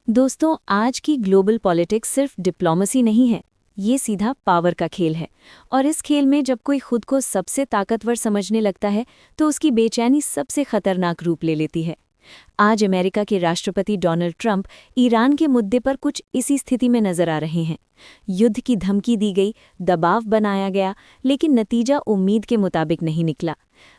दोस्तों, आज की ग्लोबल पॉलिटिक्स सिर्फ डिप्लोमेसी नहीं है, ये सीधा पावर का खेल है। और इस खेल में जब कोई खुद को सबसे ताकतवर समझने लगता है तो उसकी बेचैनी सबसे खतरनाक रूप ले लेती है। आज अमेरिका के राष्ट्रपति डोनाल्ड ट्रंप ईरान के मुद्दे पर कुछ इसी स्थिति में नजर आ रहे हैं। युद्ध की धमकी दी गई, दबाव बनाया गया, लेकिन नतीजा उम्मीद के मुताबिक नहीं निकला।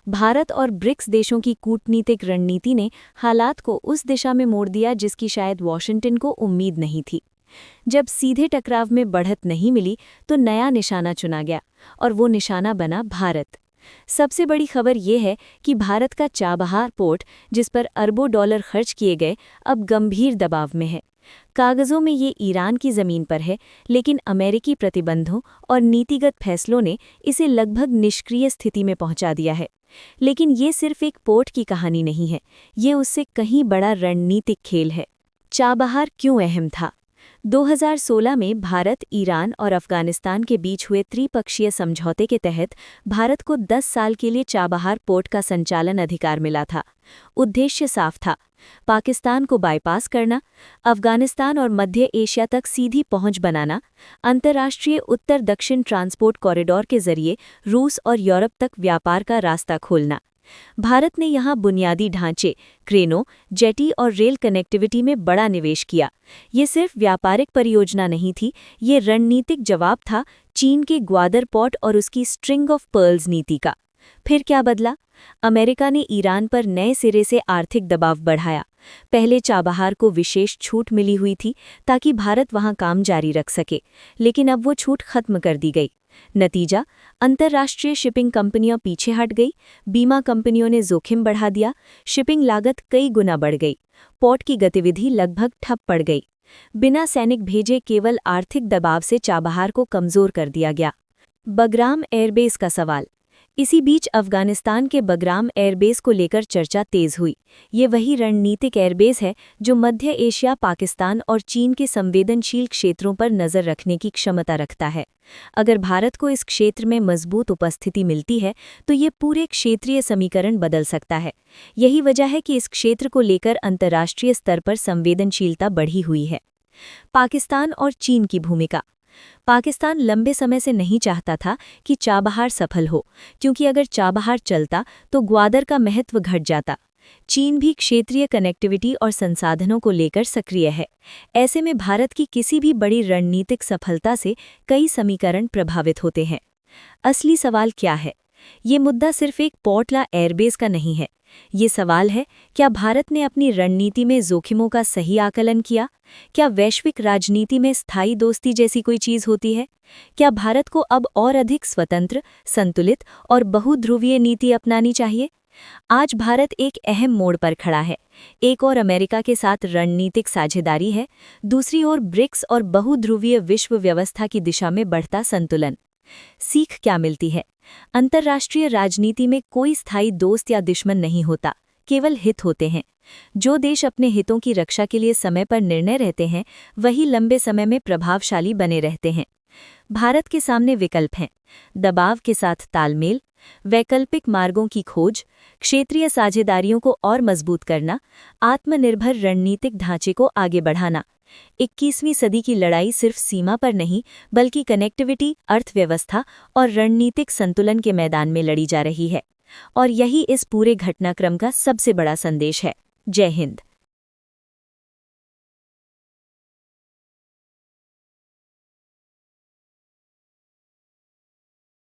भारत और ब्रिक्स देशों की कूटनीतिक रणनीति ने हालात को उस दिशा में मोड़ दिया जिसकी शायद वॉशिंगटन को उम्मीद नहीं थी। जब सीधे टकराव में बढ़त नहीं मिली तो नया निशाना चुना गया, और वो निशाना बना भारत। सबसे बड़ी खबर ये है कि भारत का चाबहार पोर्ट, जिस पर अरबों डॉलर खर्च किए गए, अब गंभीर दबाव में है। कागजों में ये ईरान की जमीन पर है, लेकिन अमेरिकी प्रतिबंधों और नीतिगत फैसलों ने इसे लगभग निष्क्रिय स्थिति में पहुंचा दिया है। लेकिन ये सिर्फ एक पोर्ट की कहानी नहीं है, ये उससे कहीं बड़ा रणनीतिक खेल है। चाबहार क्यों अहम था? 2016 में भारत, ईरान और अफगानिस्तान के बीच हुए त्रिपक्षीय समझौते के तहत भारत को 10 साल के लिए चाबहार पोर्ट का संचालन अधिकार मिला था। उद्देश्य साफ था, पाकिस्तान को बाईपास करना, अफगानिस्तान और मध्य एशिया तक सीधी पहुंच बनाना, अंतर्राष्ट्रीय उत्तर दक्षिण ट्रांसपोर्ट कॉरिडोर के जरिए रूस और यूरोप तक व्यापार का रास्ता खोलना। भारत ने यहां बुनियादी ढांचे, क्रेनों, जेटी और रेल कनेक्टिविटी में बड़ा निवेश किया। ये सिर्फ व्यापारिक परियोजना नहीं थी, ये रणनीतिक जवाब था चीन के ग्वादर पोर्ट और उसकी स्ट्रिंग ऑफ पर्ल्स नीति का। फिर क्या बदला? अमेरिका ने ईरान पर नए सिरे से आर्थिक दबाव बढ़ाया। पहले चाबहार को विशेष छूट मिली हुई थी ताकि भारत वहां काम जारी रख सके, लेकिन अब वो छूट खत्म कर दी गई। नतीजा, अंतर्राष्ट्रीय शिपिंग कंपनियां पीछे हट गई, बीमा कंपनियों ने जोखिम बढ़ा दिया, शिपिंग लागत कई गुना बढ़ गई, पोर्ट की गतिविधि लगभग ठप पड़ गई। बिना सैनिक भेजे केवल आर्थिक दबाव से चाबहार को कमजोर कर दिया गया। बगराम एयरबेस का सवाल। इसी बीच अफगानिस्तान के बगराम एयरबेस को लेकर चर्चा तेज हुई। ये वही रणनीतिक एयरबेस है जो मध्य एशिया, पाकिस्तान और चीन के संवेदनशील क्षेत्रों पर नजर रखने की क्षमता रखता है। अगर भारत को इस क्षेत्र में मजबूत उपस्थिति मिलती है तो ये पूरे क्षेत्रीय समीकरण बदल सकता है। यही वजह है कि इस क्षेत्र को लेकर अंतर्राष्ट्रीय स्तर पर संवेदनशीलता बढ़ी हुई है। पाकिस्तान और चीन की भूमिका। पाकिस्तान लंबे समय से नहीं चाहता था कि चाबहार सफल हो, क्योंकि अगर चाबहार चलता तो ग्वादर का महत्व घट जाता। चीन भी क्षेत्रीय कनेक्टिविटी और संसाधनों को लेकर सक्रिय है। ऐसे में भारत की किसी भी बड़ी रणनीतिक सफलता से कई समीकरण प्रभावित होते हैं। असली सवाल क्या है? ये मुद्दा सिर्फ एक पोर्ट या एयरबेस का नहीं है। ये सवाल है, क्या भारत ने अपनी रणनीति में जोखिमों का सही आकलन किया? क्या वैश्विक राजनीति में स्थायी दोस्ती जैसी कोई चीज होती है? क्या भारत को अब और अधिक स्वतंत्र, संतुलित और बहुध्रुवीय नीति अपनानी चाहिए? आज भारत एक अहम मोड़ पर खड़ा है। एक और अमेरिका के साथ रणनीतिक साझेदारी है, दूसरी ओर ब्रिक्स और बहुध्रुवीय विश्व व्यवस्था की दिशा में बढ़ता संतुलन। सीख क्या मिलती है? अंतर्राष्ट्रीय राजनीति में कोई स्थायी दोस्त या दुश्मन नहीं होता, केवल हित होते हैं। जो देश अपने हितों की रक्षा के लिए समय पर निर्णय रहते हैं, वही लंबे समय में प्रभावशाली बने रहते हैं। भारत के सामने विकल्प हैं: दबाव के साथ तालमेल, वैकल्पिक मार्गों की खोज, क्षेत्रीय साझेदारियों को और मजबूत करना, आत्मनिर्भर रणनीतिक ढांचे को आगे बढ़ाना। 21वीं सदी की लड़ाई सिर्फ सीमा पर नहीं, बल्कि कनेक्टिविटी, अर्थव्यवस्था और रणनीतिक संतुलन के मैदान में लड़ी जा रही है। और यही इस पूरे घटनाक्रम का सबसे बड़ा संदेश है। जय हिंद।